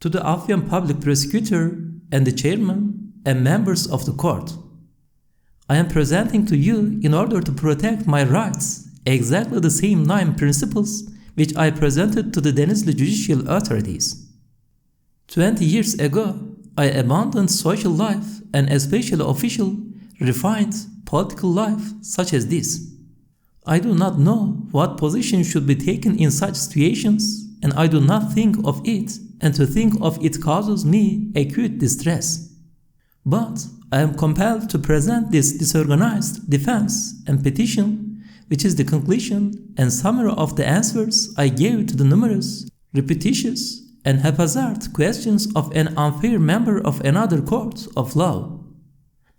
To the Afghan public prosecutor and the chairman and members of the court, I am presenting to you, in order to protect my rights, exactly the same 9 principles which I presented to the Denizli judicial authorities. 20 years ago, I abandoned social life and especially official, refined political life such as this. I do not know what position should be taken in such situations, and I do not think of it, and to think of it causes me acute distress. But I am compelled to present this disorganized defense and petition, which is the conclusion and summary of the answers I gave to the numerous, repetitious, and haphazard questions of an unfair member of another court of law.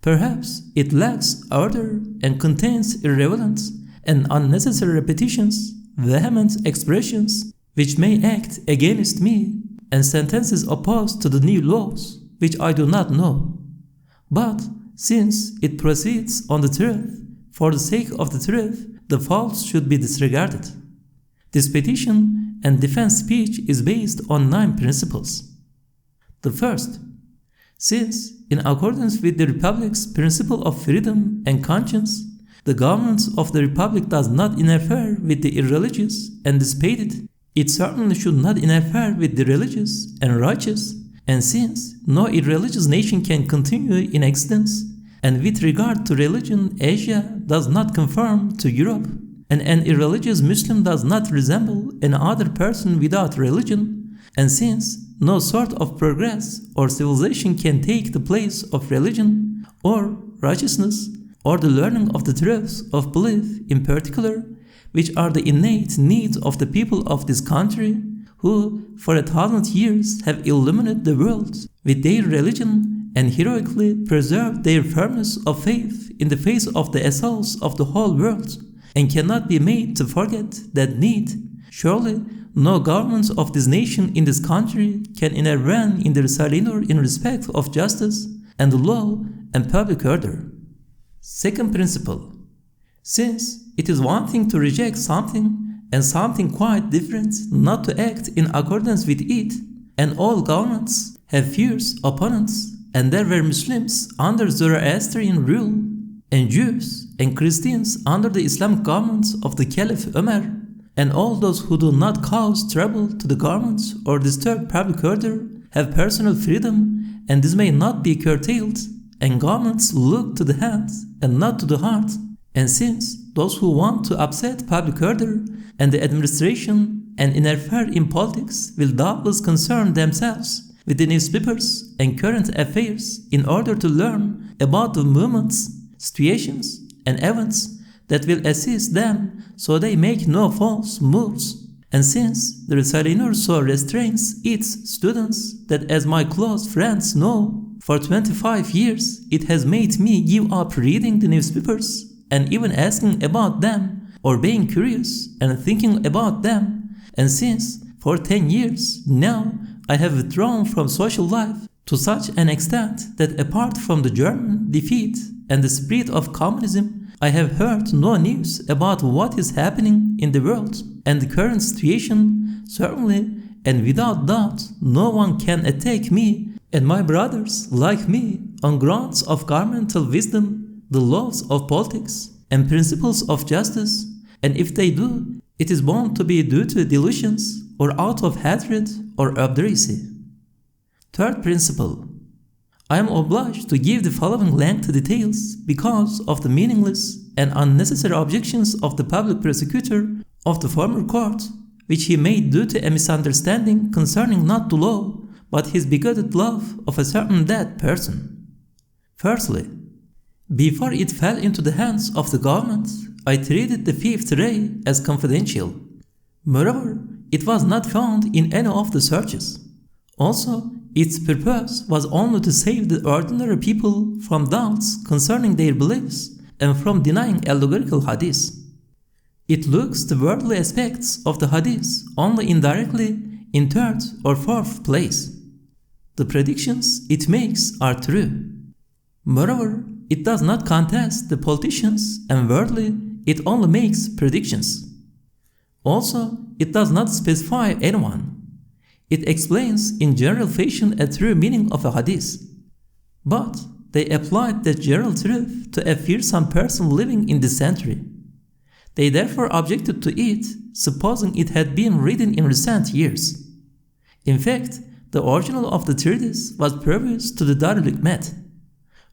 Perhaps it lacks order and contains irrelevant and unnecessary repetitions, vehement expressions which may act against me, and sentences opposed to the new laws which I do not know. But since it proceeds on the truth, for the sake of the truth, the faults should be disregarded. This petition and defense speech is based on 9 principles. The first, since, in accordance with the Republic's principle of freedom and conscience, the government of the Republic does not interfere with the irreligious and dissipated, it certainly should not interfere with the religious and righteous, and since no irreligious nation can continue in existence, and with regard to religion, Asia does not conform to Europe, and an irreligious Muslim does not resemble another person without religion, and since no sort of progress or civilization can take the place of religion or righteousness or the learning of the truths of belief in particular, which are the innate needs of the people of this country, who for 1,000 years have illuminated the world with their religion and heroically preserved their firmness of faith in the face of the assaults of the whole world, and cannot be made to forget that need. Surely no government of this nation in this country can intervene in the Risale-i Nur in respect of justice and the law and public order. Second principle, since it is one thing to reject something and something quite different not to act in accordance with it, and all governments have fierce opponents, and there were Muslims under Zoroastrian rule, and Jews and Christians under the Islamic government of the Caliph Umar, and all those who do not cause trouble to the government or disturb public order have personal freedom, and this may not be curtailed, and governments look to the hands and not to the heart. And since those who want to upset public order and the administration and interfere in politics will doubtless concern themselves with the newspapers and current affairs in order to learn about the movements, situations, and events that will assist them so they make no false moves. And since the Risale-i Nur so restrains its students that, as my close friends know, for 25 years it has made me give up reading the newspapers and even asking about them or being curious and thinking about them, and since for 10 years now I have withdrawn from social life to such an extent that apart from the German defeat and the spread of communism, I have heard no news about what is happening in the world, and the current situation certainly and without doubt no one can attack me and my brothers like me on grounds of governmental wisdom, the laws of politics, and principles of justice, and if they do, it is bound to be due to delusions or out of hatred or obduracy. Third principle, I am obliged to give the following lengthy details because of the meaningless and unnecessary objections of the public prosecutor of the former court, which he made due to a misunderstanding concerning not the law, but his bigoted love of a certain dead person. Firstly, before it fell into the hands of the government, I treated the fifth ray as confidential. Moreover, it was not found in any of the searches. Also, its purpose was only to save the ordinary people from doubts concerning their beliefs and from denying allegorical hadith. It looks the worldly aspects of the hadith only indirectly in third or fourth place. The predictions it makes are true. Moreover, it does not contest the politicians and worldly, it only makes predictions. Also, it does not specify anyone. It explains in general fashion a true meaning of a hadith. But they applied that general truth to a fearsome person living in this century. They therefore objected to it, supposing it had been written in recent years. In fact, the original of the treatise was previous to the Darul Hikmet,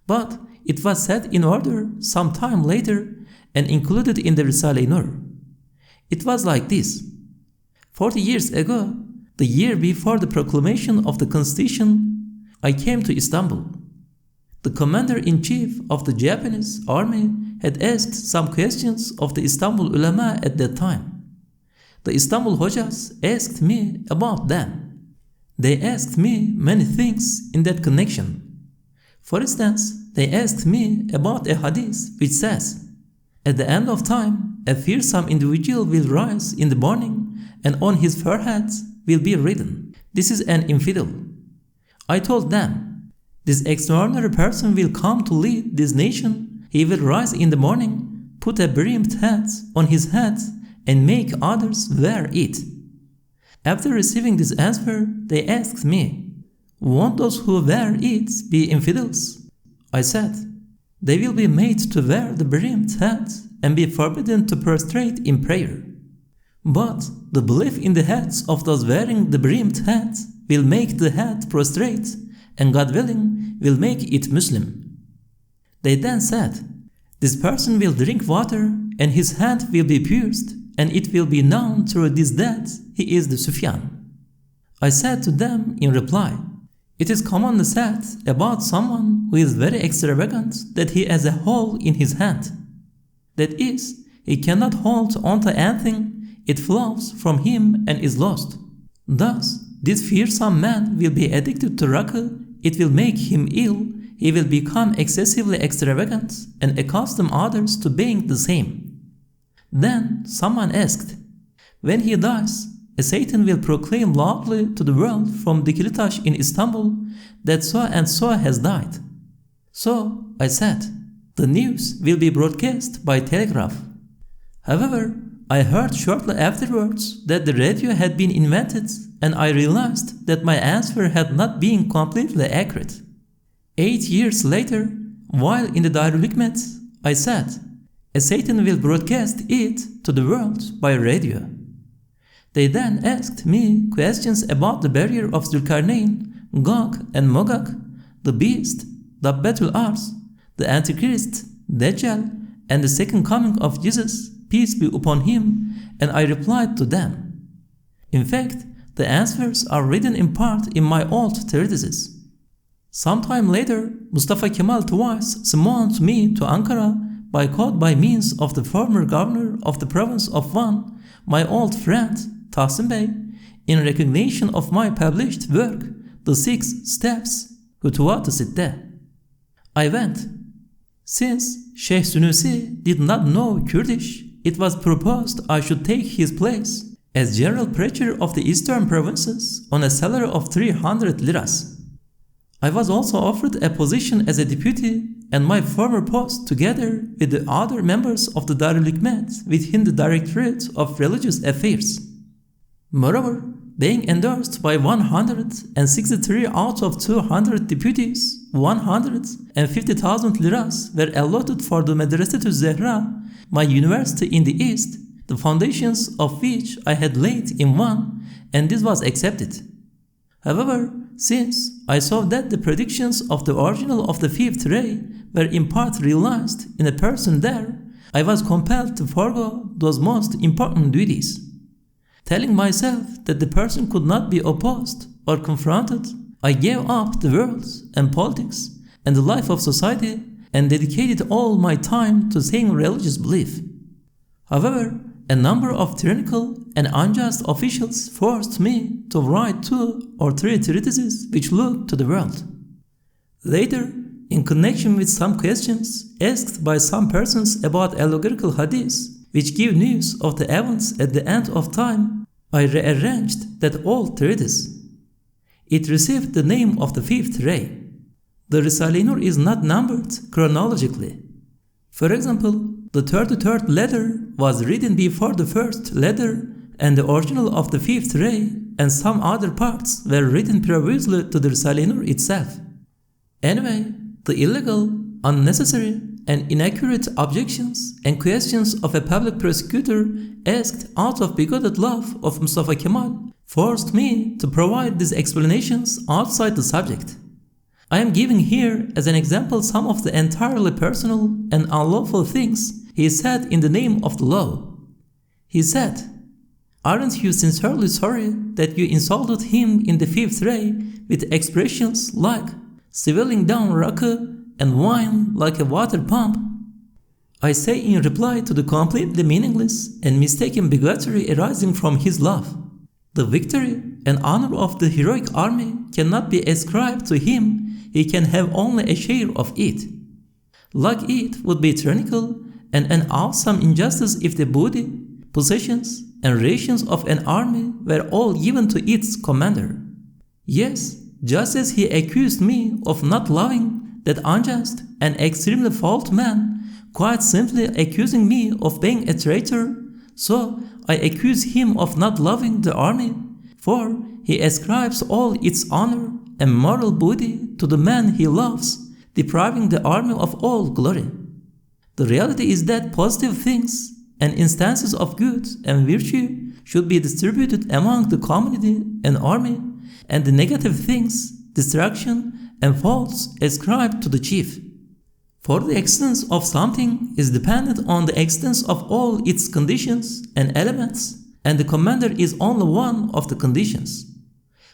but it was set in order some time later and included in the Risale-i Nur. It was like this. 40 years ago, the year before the proclamation of the constitution, I came to Istanbul. The commander-in-chief of the Japanese army had asked some questions of the Istanbul ulama at that time. The Istanbul Hojas asked me about them. They asked me many things in that connection. For instance, they asked me about a hadith which says, "At the end of time, a fearsome individual will rise in the morning and on his forehead will be written, 'This is an infidel.' I told them, 'This extraordinary person will come to lead this nation. He will rise in the morning, put a brimmed hat on his head, and make others wear it.' After receiving this answer, they asked me, 'Won't those who wear it be infidels?' I said, 'They will be made to wear the brimmed hat and be forbidden to prostrate in prayer. But the belief in the heads of those wearing the brimmed hat will make the hat prostrate, and God willing will make it Muslim.' They then said, 'This person will drink water, and his hand will be pierced, and it will be known through this that he is the Sufyan.' I said to them in reply, 'It is commonly said about someone who is very extravagant that he has a hole in his hand. That is, he cannot hold onto anything, it flows from him and is lost. Thus, this fearsome man will be addicted to raqqa, it will make him ill, he will become excessively extravagant and accustom others to being the same.' Then someone asked, 'When he dies, a Satan will proclaim loudly to the world from Dikilitash in Istanbul that so and so has died.' So I said, 'The news will be broadcast by telegraph.' However, I heard shortly afterwards that the radio had been invented, and I realized that my answer had not been completely accurate. 8 years later, while in the Darul Hikmet, I said, 'A Satan will broadcast it to the world by radio.' They then asked me questions about the barrier of Zulkarnain, Gog and Magog, the beast, the Betul Ars, the Antichrist, Dajjal, and the second coming of Jesus, peace be upon him, and I replied to them. In fact, the answers are written in part in my old treatises. Sometime later, Mustafa Kemal twice summoned me to Ankara by means of the former governor of the province of Van, my old friend Tahsin Bey, in recognition of my published work, The 6 Steps, Hutuvat-ı Sitte. I went. Since Sheikh Sunusi did not know Kurdish, it was proposed I should take his place as general preacher of the eastern provinces on a salary of 300 liras. I was also offered a position as a deputy and my former post together with the other members of the Darul Hikmet within the Directorate of Religious Affairs. Moreover, being endorsed by 163 out of 200 deputies, 150,000 liras were allotted for the Madrasat al-Zahra, my university in the east, the foundations of which I had laid in one, and this was accepted. However, since I saw that the predictions of the original of the fifth ray were in part realized in a person there, I was compelled to forego those most important duties. Telling myself that the person could not be opposed or confronted, I gave up the world and politics and the life of society and dedicated all my time to saying religious belief. However, a number of tyrannical and unjust officials forced me to write 2 or 3 treatises which looked to the world. Later, in connection with some questions asked by some persons about allegorical hadiths, which give news of the events at the end of time, I rearranged that old treatise. It received the name of the fifth ray. The Risale-i Nur is not numbered chronologically. For example, the 33rd letter was written before the first letter, and the original of the fifth ray and some other parts were written previously to the Risale-i Nur itself. Anyway, the illegal, unnecessary, and inaccurate objections and questions of a public prosecutor asked out of bigoted love of Mustafa Kemal forced me to provide these explanations outside the subject. I am giving here as an example some of the entirely personal and unlawful things he said in the name of the law. He said, "Aren't you sincerely sorry that you insulted him in the fifth ray with expressions like swilling down raki and wine like a water pump?" I say in reply to the completely meaningless and mistaken bigotry arising from his love, the victory and honor of the heroic army cannot be ascribed to him, he can have only a share of it. Like it would be tyrannical and an awesome injustice if the booty, possessions, and rations of an army were all given to its commander. Yes, just as he accused me of not loving that unjust and extremely false man, quite simply accusing me of being a traitor, so I accuse him of not loving the army, for he ascribes all its honor and moral booty to the man he loves, depriving the army of all glory. The reality is that positive things and instances of good and virtue should be distributed among the community and army, and the negative things, destruction, and faults ascribed to the chief. For the existence of something is dependent on the existence of all its conditions and elements, and the commander is only one of the conditions,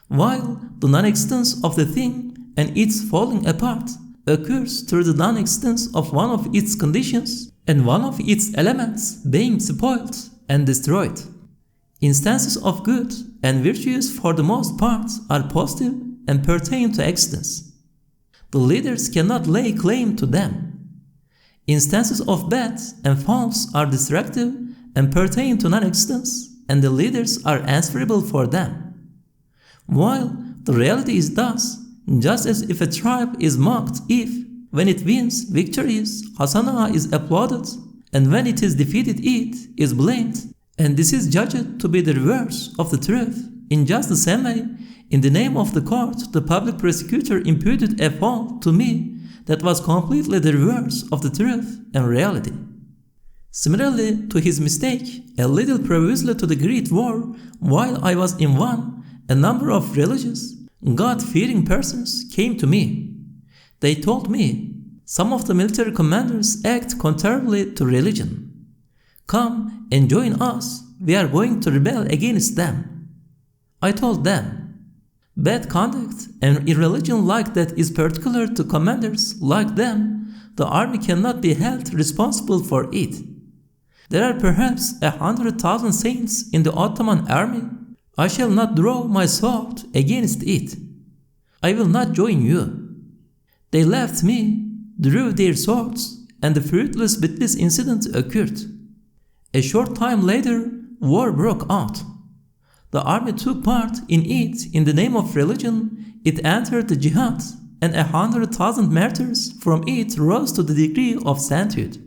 while the non-existence of the thing and its falling apart occurs through the non-existence of one of its conditions and one of its elements being spoiled and destroyed. Instances of good and virtues for the most part are positive and pertain to existence. The leaders cannot lay claim to them. Instances of bad and false are destructive and pertain to non-existence, and the leaders are answerable for them. While the reality is thus, just as if a tribe is mocked if, when it wins victories, Hasanah is applauded, and when it is defeated it is blamed, and this is judged to be the reverse of the truth, in just the same way, in the name of the court, the public prosecutor imputed a fault to me that was completely the reverse of the truth and reality. Similarly to his mistake, a little previously to the Great War, while I was in one, a number of religious, God-fearing persons came to me. They told me, "Some of the military commanders act contrarily to religion. Come and join us, we are going to rebel against them." I told them, "Bad conduct and irreligion like that is particular to commanders like them. The army cannot be held responsible for it. There are perhaps 100,000 saints in the Ottoman army. I shall not draw my sword against it. I will not join you." They left me, drew their swords, and the fruitless but this incident occurred. A short time later, war broke out. The army took part in it in the name of religion. It entered the jihad, and 100,000 martyrs from it rose to the degree of sainthood.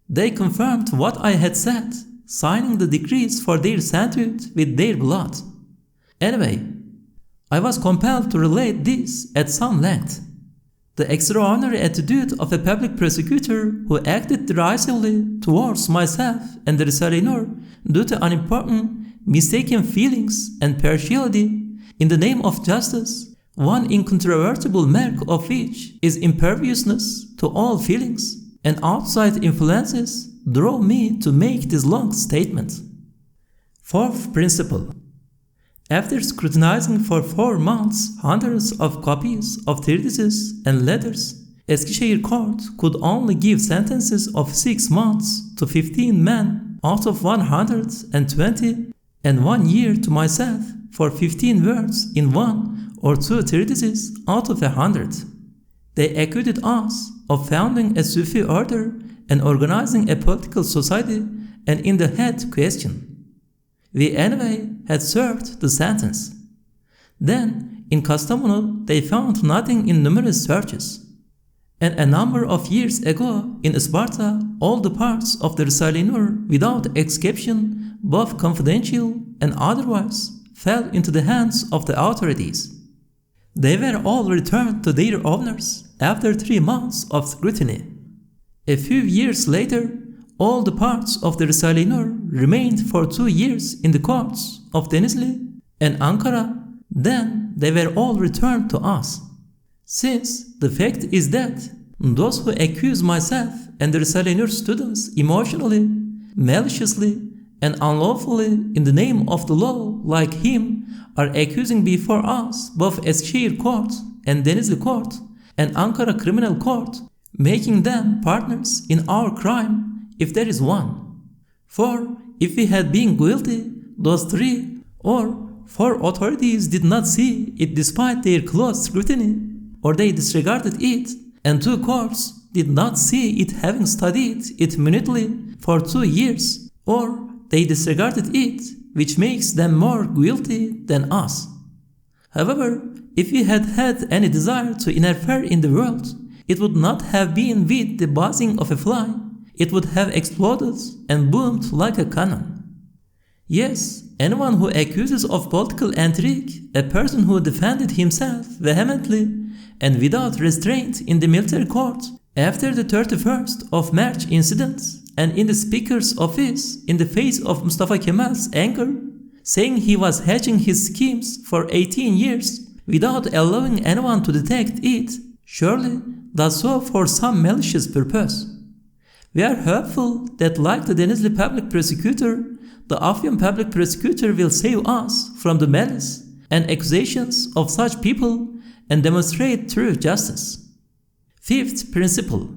They confirmed what I had said, signing the decrees for their sainthood with their blood. Anyway, I was compelled to relate this at some length. The extraordinary attitude of a public prosecutor who acted derisively towards myself and the Risale-i Nur due to unimportant, mistaken feelings and partiality in the name of justice, one incontrovertible mark of which is imperviousness to all feelings and outside influences, drove me to make this long statement. Fourth principle. After scrutinizing for 4 months hundreds of copies of treatises and letters, Eskişehir court could only give sentences of 6 months to 15 men out of 120 and 1 year to myself for 15 words in 1 or 2 treatises out of 100. They accused us of founding a Sufi order and organizing a political society, and in the head question, we anyway had served the sentence. Then, in Kastamonu, they found nothing in numerous searches. And a number of years ago, in Sparta, all the parts of the Risale-i Nur, without exception, both confidential and otherwise, fell into the hands of the authorities. They were all returned to their owners after 3 months of scrutiny. A few years later, all the parts of the Risale-i Nur remained for 2 years in the courts of Denizli and Ankara. Then they were all returned to us. Since the fact is that those who accuse myself and the Risale-i Nur students emotionally, maliciously, and unlawfully in the name of the law like him are accusing before us both Eskişehir Court and Denizli Court and Ankara Criminal Court, making them partners in our crime if there is one. For if we had been guilty, those 3 or 4 authorities did not see it despite their close scrutiny, or they disregarded it, and 2 courts did not see it having studied it minutely for 2 years, or they disregarded it, which makes them more guilty than us. However, if we had had any desire to interfere in the world, it would not have been with the buzzing of a fly. It would have exploded and boomed like a cannon. Yes, anyone who accuses of political intrigue a person who defended himself vehemently and without restraint in the military court after the 31st of March incidents and in the speaker's office in the face of Mustafa Kemal's anger, saying he was hatching his schemes for 18 years without allowing anyone to detect it, surely does so for some malicious purpose. We are hopeful that like the Denizli public prosecutor, the Afyon public prosecutor will save us from the malice and accusations of such people and demonstrate true justice. 5th principle.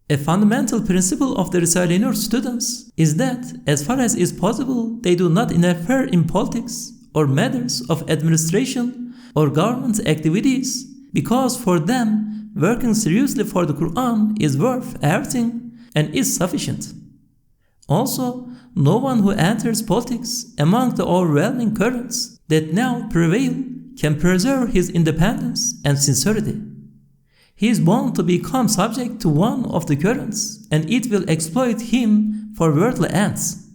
A fundamental principle of the Risale-i Nur students is that, as far as is possible, they do not interfere in politics or matters of administration or government activities, because for them, working seriously for the Qur'an is worth everything and is sufficient. Also, no one who enters politics among the overwhelming currents that now prevail can preserve his independence and sincerity. He is bound to become subject to one of the currents, and it will exploit him for worldly ends.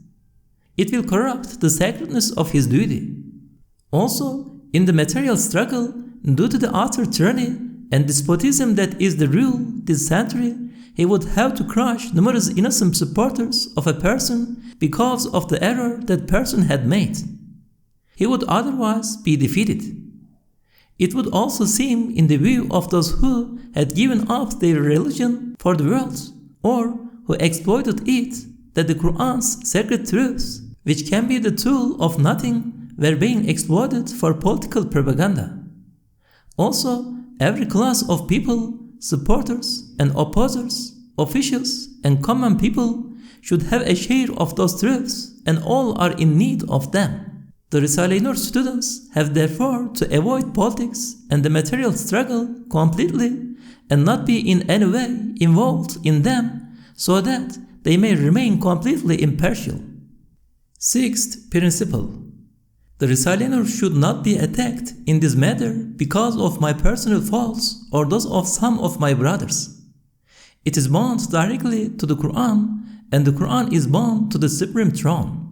It will corrupt the sacredness of his duty. Also, in the material struggle, due to the utter tyranny and despotism that is the rule this century, he would have to crush numerous innocent supporters of a person because of the error that person had made. He would otherwise be defeated. It would also seem in the view of those who had given up their religion for the world, or who exploited it, that the Qur'an's sacred truths, which can be the tool of nothing, were being exploited for political propaganda. Also, every class of people, supporters and opposers, officials and common people, should have a share of those truths, and all are in need of them. The Risale-i Nur students have therefore to avoid politics and the material struggle completely and not be in any way involved in them, so that they may remain completely impartial. 6th principle. The Risale-i Nur should not be attacked in this matter because of my personal faults or those of some of my brothers. It is bound directly to the Qur'an, and the Qur'an is bound to the Supreme Throne,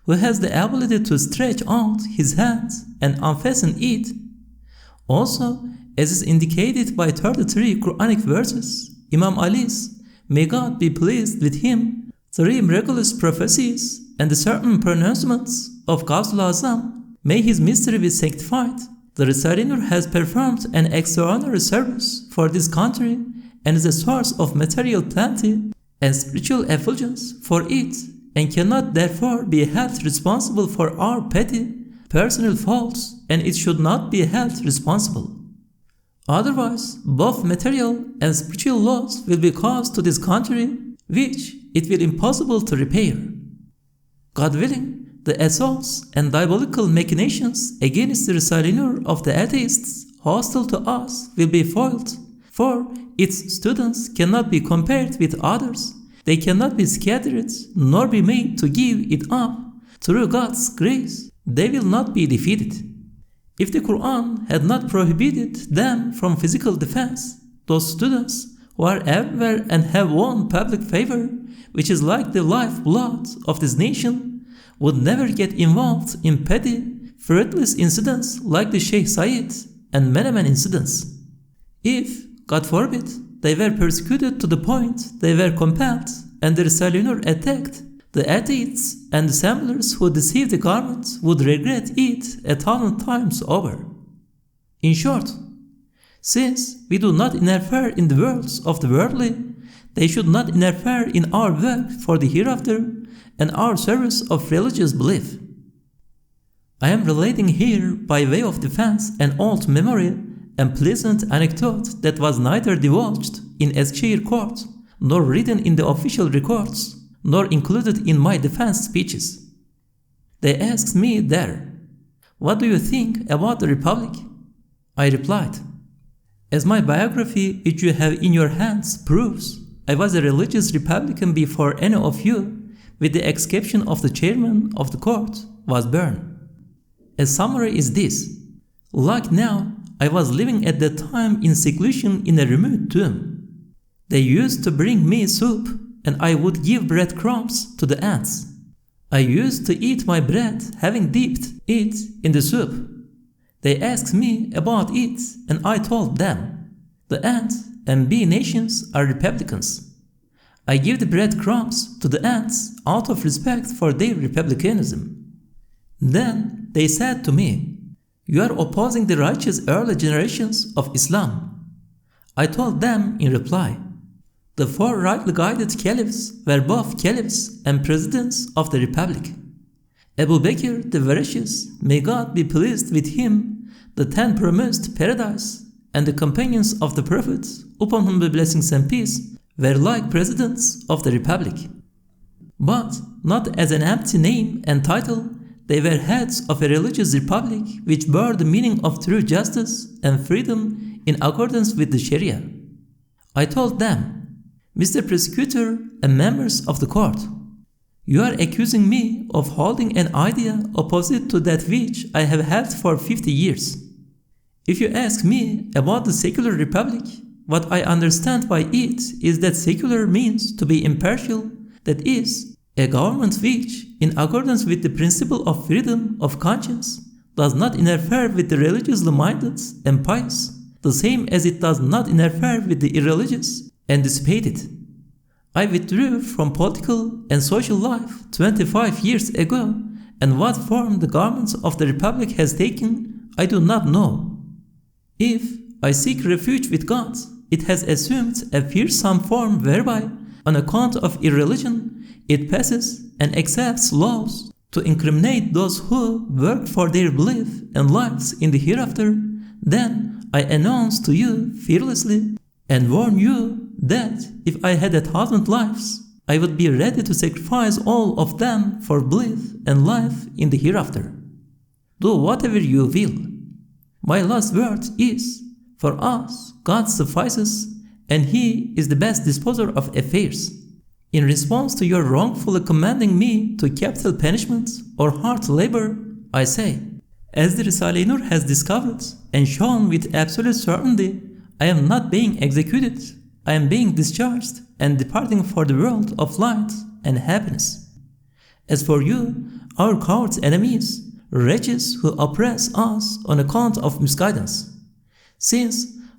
who has the ability to stretch out his hands and unfasten it. Also, as is indicated by 33 Qur'anic verses, Imam Ali's, may God be pleased with him, 3 miraculous prophecies, and the certain pronouncements of Ghawsul Azam, may his mystery be sanctified. The Risale-i Nur has performed an extraordinary service for this country and is a source of material plenty and spiritual effulgence for it, and cannot therefore be held responsible for our petty, personal faults, and it should not be held responsible. Otherwise, both material and spiritual loss will be caused to this country, which it will be impossible to repair. God willing, the assaults and diabolical machinations against the Risale-i Nur of the atheists hostile to us will be foiled, for its students cannot be compared with others. They cannot be scattered, nor be made to give it up. Through God's grace, they will not be defeated. If the Qur'an had not prohibited them from physical defense, those students who are everywhere and have won public favor, which is like the lifeblood of this nation, would never get involved in petty, fruitless incidents like the Sheikh Said and Menemen incidents. If, God forbid, they were persecuted to the point they were compelled and the Risale-i Nur attacked, the atheists and dissemblers who deceived the government would regret it 1,000 times over. In short, since we do not interfere in the worlds of the worldly, they should not interfere in our work for the hereafter and our service of religious belief. I am relating here by way of defense an old memory and pleasant anecdote that was neither divulged in Eskişehir court, nor written in the official records, nor included in my defense speeches. They asked me there, "What do you think about the Republic?" I replied, "As my biography, which you have in your hands, proves, I was a religious Republican before any of you, with the exception of the chairman of the court, was born." A summary is this: like now, I was living at that time in seclusion in a remote tomb. They used to bring me soup, and I would give breadcrumbs to the ants. I used to eat my bread, having dipped it in the soup. They asked me about it, and I told them, "The ant and bee nations are Republicans. I give the breadcrumbs to the ants out of respect for their republicanism." Then they said to me, "You are opposing the righteous early generations of Islam." I told them in reply, "The four rightly guided caliphs were both caliphs and presidents of the Republic. Abu Bakr the Virtuous, may God be pleased with him, the 10 promised paradise, and the companions of the Prophet, upon whom be blessings and peace, were like presidents of the Republic. But not as an empty name and title, they were heads of a religious republic which bore the meaning of true justice and freedom in accordance with the Sharia." I told them, "Mr. Prosecutor and members of the court, you are accusing me of holding an idea opposite to that which I have held for 50 years. If you ask me about the secular republic, what I understand by it is that secular means to be impartial, that is, a government which, in accordance with the principle of freedom of conscience, does not interfere with the religiously minded and pious, the same as it does not interfere with the irreligious and dissipated. I withdrew from political and social life 25 years ago, and what form the government of the Republic has taken, I do not know. If I seek refuge with God, it has assumed a fearsome form whereby, on account of irreligion, it passes and accepts laws to incriminate those who work for their belief and lives in the hereafter. Then I announce to you fearlessly and warn you that if I had 1,000 lives, I would be ready to sacrifice all of them for belief and life in the hereafter. Do whatever you will. My last word is, for us, God suffices, and He is the best disposer of affairs. In response to your wrongfully commanding me to capital punishment or hard labor, I say, as the Risale-i Nur has discovered and shown with absolute certainty, I am not being executed, I am being discharged and departing for the world of light and happiness. As for you, our coward enemies, wretches who oppress us on account of misguidance, since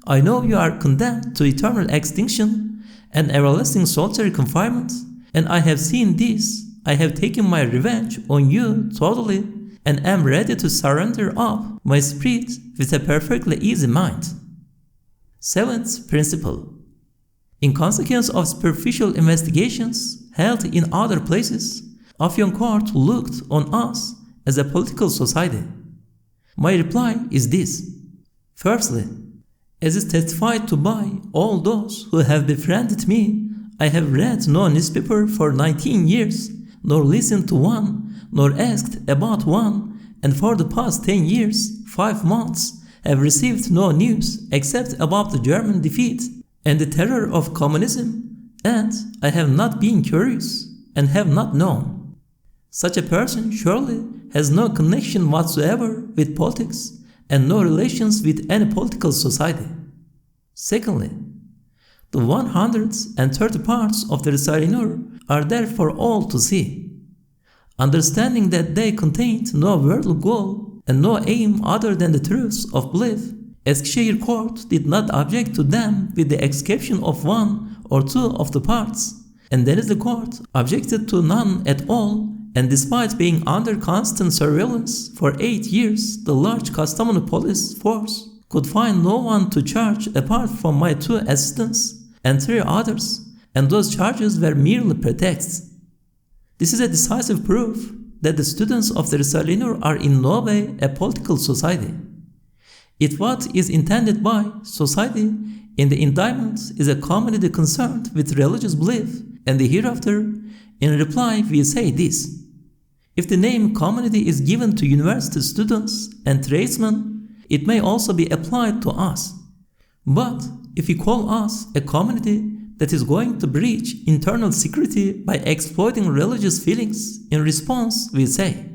I know you are condemned to eternal extinction and everlasting solitary confinement, and I have seen this, I have taken my revenge on you totally, and am ready to surrender up my spirit with a perfectly easy mind. 7th principle. In consequence of superficial investigations held in other places, Afyon Court looked on us as a political society. My reply is this. Firstly, as is testified to by all those who have befriended me, I have read no newspaper for 19 years, nor listened to one, nor asked about one, and for the past 10 years, 5 months, have received no news except about the German defeat and the terror of communism, and I have not been curious and have not known. Such a person surely has no connection whatsoever with politics and no relations with any political society. Secondly, the 130 parts of the Risale-i Nur are there for all to see. Understanding that they contained no worldly goal, and no aim other than the truths of belief, Eskişehir court did not object to them with the exception of one or two of the parts, and Denizli court objected to none at all, and despite being under constant surveillance for 8 years, the large Kastamonu police force could find no one to charge apart from my 2 assistants and 3 others, and those charges were merely pretexts. This is a decisive proof that the students of the Risale-i Nur are in no way a political society. If what is intended by society in the indictment is a community concerned with religious belief and the hereafter, in reply we say this. If the name community is given to university students and tradesmen, it may also be applied to us. But if we call us a community that is going to breach internal security by exploiting religious feelings, in response we say,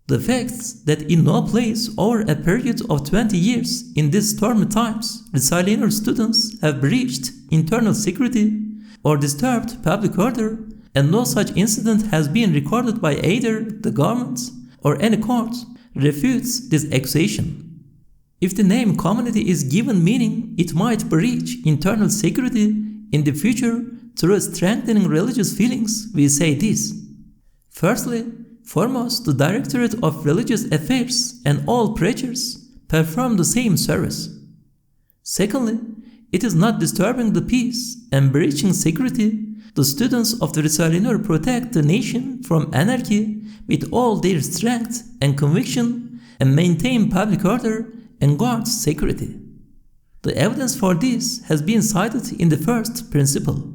the facts that in no place over a period of 20 years in these stormy times, Risale-i Nur students have breached internal security or disturbed public order, and no such incident has been recorded by either the government or any court, refutes this accusation. If the name community is given meaning, it might breach internal security in the future through strengthening religious feelings, we say this. Firstly, foremost, the Directorate of Religious Affairs and all preachers perform the same service. Secondly, it is not disturbing the peace and breaching security. The students of the Risale-i Nur protect the nation from anarchy with all their strength and conviction and maintain public order and guard security. The evidence for this has been cited in the first principle.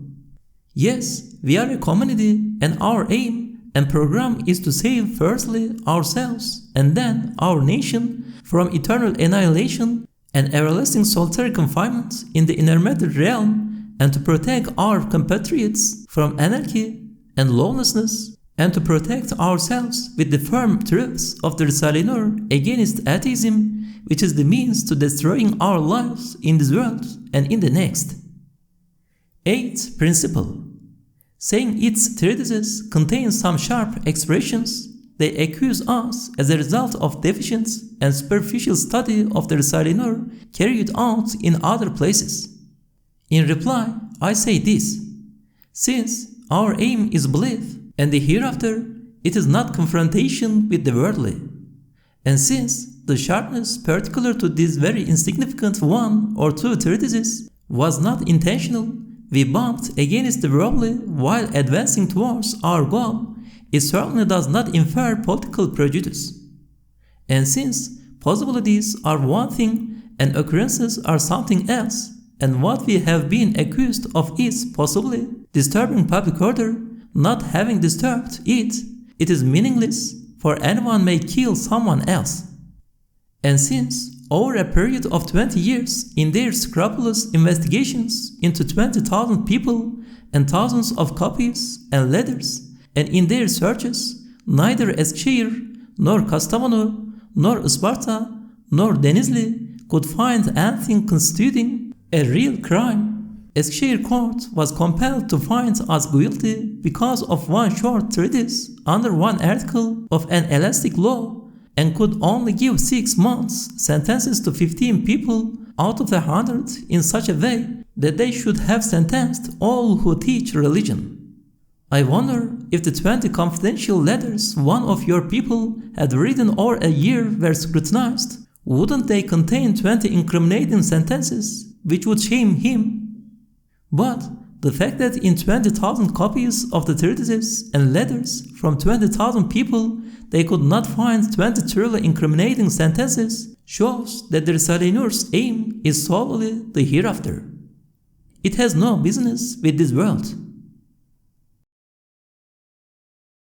Yes, we are a community, and our aim and program is to save firstly ourselves and then our nation from eternal annihilation and everlasting solitary confinement in the intermediate realm, and to protect our compatriots from anarchy and lawlessness, and to protect ourselves with the firm truths of the Risale-i Nur against atheism, which is the means to destroying our lives in this world and in the next. 8th principle. Saying its treatises contain some sharp expressions, they accuse us as a result of deficient and superficial study of the Risale-i Nur carried out in other places. In reply, I say this. Since our aim is belief and the hereafter, it is not confrontation with the worldly. And since the sharpness particular to this very insignificant 1 or 2 treatises was not intentional, we bumped against the worldly while advancing towards our goal, it certainly does not infer political prejudice. And since possibilities are one thing and occurrences are something else, and what we have been accused of is possibly disturbing public order, not having disturbed it, it is meaningless, for anyone may kill someone else. And since over a period of 20 years, in their scrupulous investigations into 20,000 people and thousands of copies and letters, and in their searches, neither Eskişehir, nor Kastamonu, nor Isparta, nor Denizli could find anything constituting a real crime, Eskişehir court was compelled to find us guilty because of one short treatise under one article of an elastic law, and could only give 6 months sentences to 15 people out of 100 in such a way that they should have sentenced all who teach religion. I wonder if the 20 confidential letters one of your people had written over a year were scrutinized, wouldn't they contain 20 incriminating sentences which would shame him? But the fact that in 20,000 copies of the treatises and letters from 20,000 people they could not find 20 truly incriminating sentences shows that the Risale-i Nur's aim is solely the hereafter. It has no business with this world.